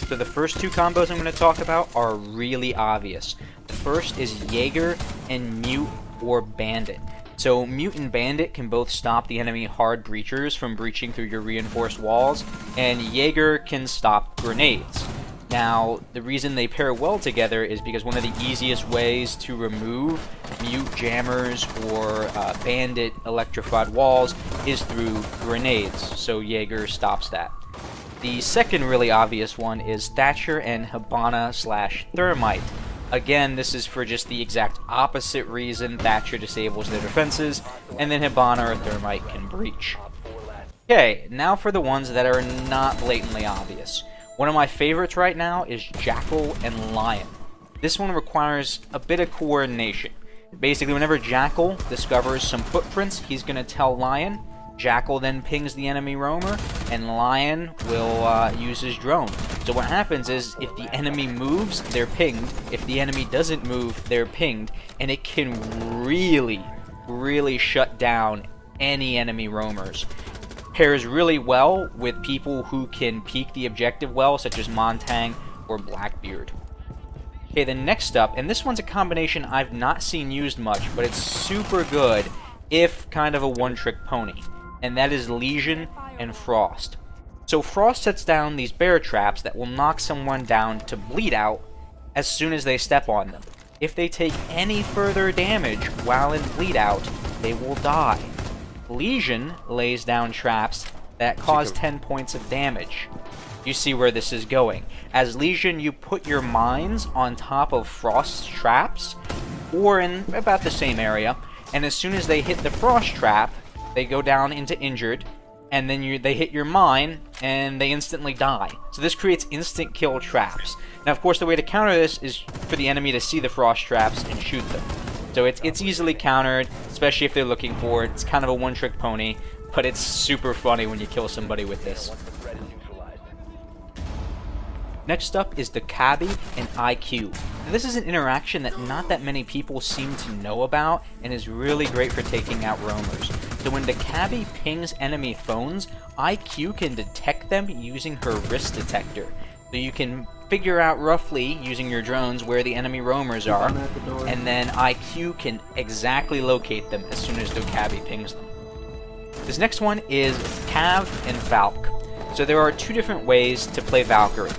So the first two combos I'm going to talk about are really obvious. The first is Jaeger and Mute or Bandit. So Mute and Bandit can both stop the enemy hard breachers from breaching through your reinforced walls, and Jaeger can stop grenades. Now, the reason they pair well together is because one of the easiest ways to remove Mute jammers or Bandit electrified walls is through grenades, so Jaeger stops that. The second really obvious one is Thatcher and Hibana/Thermite. Again, this is for just the exact opposite reason. Thatcher disables their defenses, and then Hibana or Thermite can breach. Okay, now for the ones that are not blatantly obvious. One of my favorites right now is Jackal and Lion. This one requires a bit of coordination. Basically, whenever Jackal discovers some footprints, he's going to tell Lion. Jackal then pings the enemy roamer, and Lion will use his drone. So what happens is, if the enemy moves, they're pinged. If the enemy doesn't move, they're pinged. And it can really, really shut down any enemy roamers. Pairs really well with people who can peek the objective well, such as Montang or Blackbeard. Okay, then next up, and this one's a combination I've not seen used much, but it's super good if kind of a one-trick pony. And that is Lesion and Frost. So Frost sets down these bear traps that will knock someone down to bleed out as soon as they step on them. If they take any further damage while in bleed out, they will die. Lesion lays down traps that cause 10 points of damage. You see where this is going. As Lesion, you put your mines on top of Frost's traps, or in about the same area, and as soon as they hit the Frost trap, they go down into injured, and then they hit your mine, and they instantly die. So this creates instant kill traps. Now, of course, the way to counter this is for the enemy to see the Frost traps and shoot them. So it's easily countered, especially if they're looking for it. It's kind of a one-trick pony, but it's super funny when you kill somebody with this. Next up is the Cabbie and IQ. Now, this is an interaction that not that many people seem to know about, and is really great for taking out roamers. So when the Cabbie pings enemy phones, IQ can detect them using her wrist detector. So you can figure out roughly, using your drones, where the enemy roamers are, and then IQ can exactly locate them as soon as the Cabbie pings them. This next one is Cav and Valk. So there are two different ways to play Valkyrie.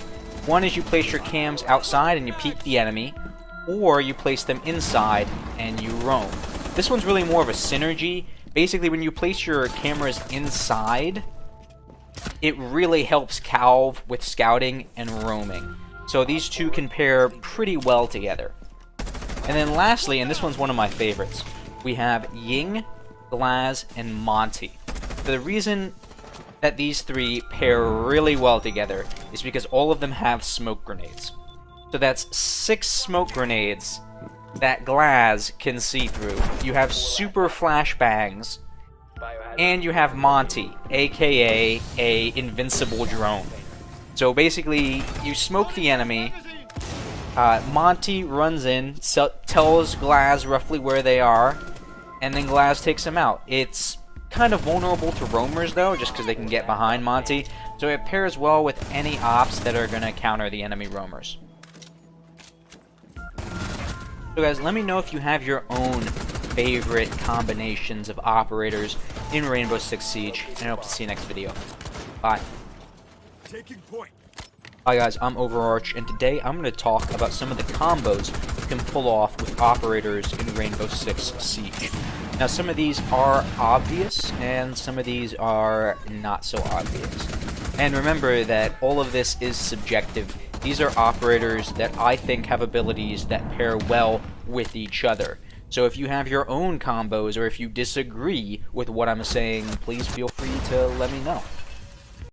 One is you place your cams outside and you peek the enemy, or you place them inside and you roam. This one's really more of a synergy. Basically, when you place your cameras inside, it really helps Calv with scouting and roaming. So these two can pair pretty well together. And then lastly, and this one's one of my favorites, we have Ying, Glass, and Monty. For the reason that these three pair really well together is because all of them have smoke grenades. So that's 6 smoke grenades that Glass can see through. You have super flashbangs, and you have Monty, aka a invincible drone. So basically, you smoke the enemy, Monty runs in, tells Glass roughly where they are, and then Glass takes them out. It's kind of vulnerable to roamers though, just because they can get behind Monty, so it pairs well with any ops that are going to counter the enemy roamers. So guys, let me know if you have your own favorite combinations of operators in RainBowSix Siege, and I hope to see you next video. Bye. Hi guys, I'm Overarch, and today I'm going to talk about some of the combos you can pull off with operators in RainBowSix Siege. Now, some of these are obvious, and some of these are not so obvious. And remember that all of this is subjective. These are operators that I think have abilities that pair well with each other. So if you have your own combos, or if you disagree with what I'm saying, please feel free to let me know.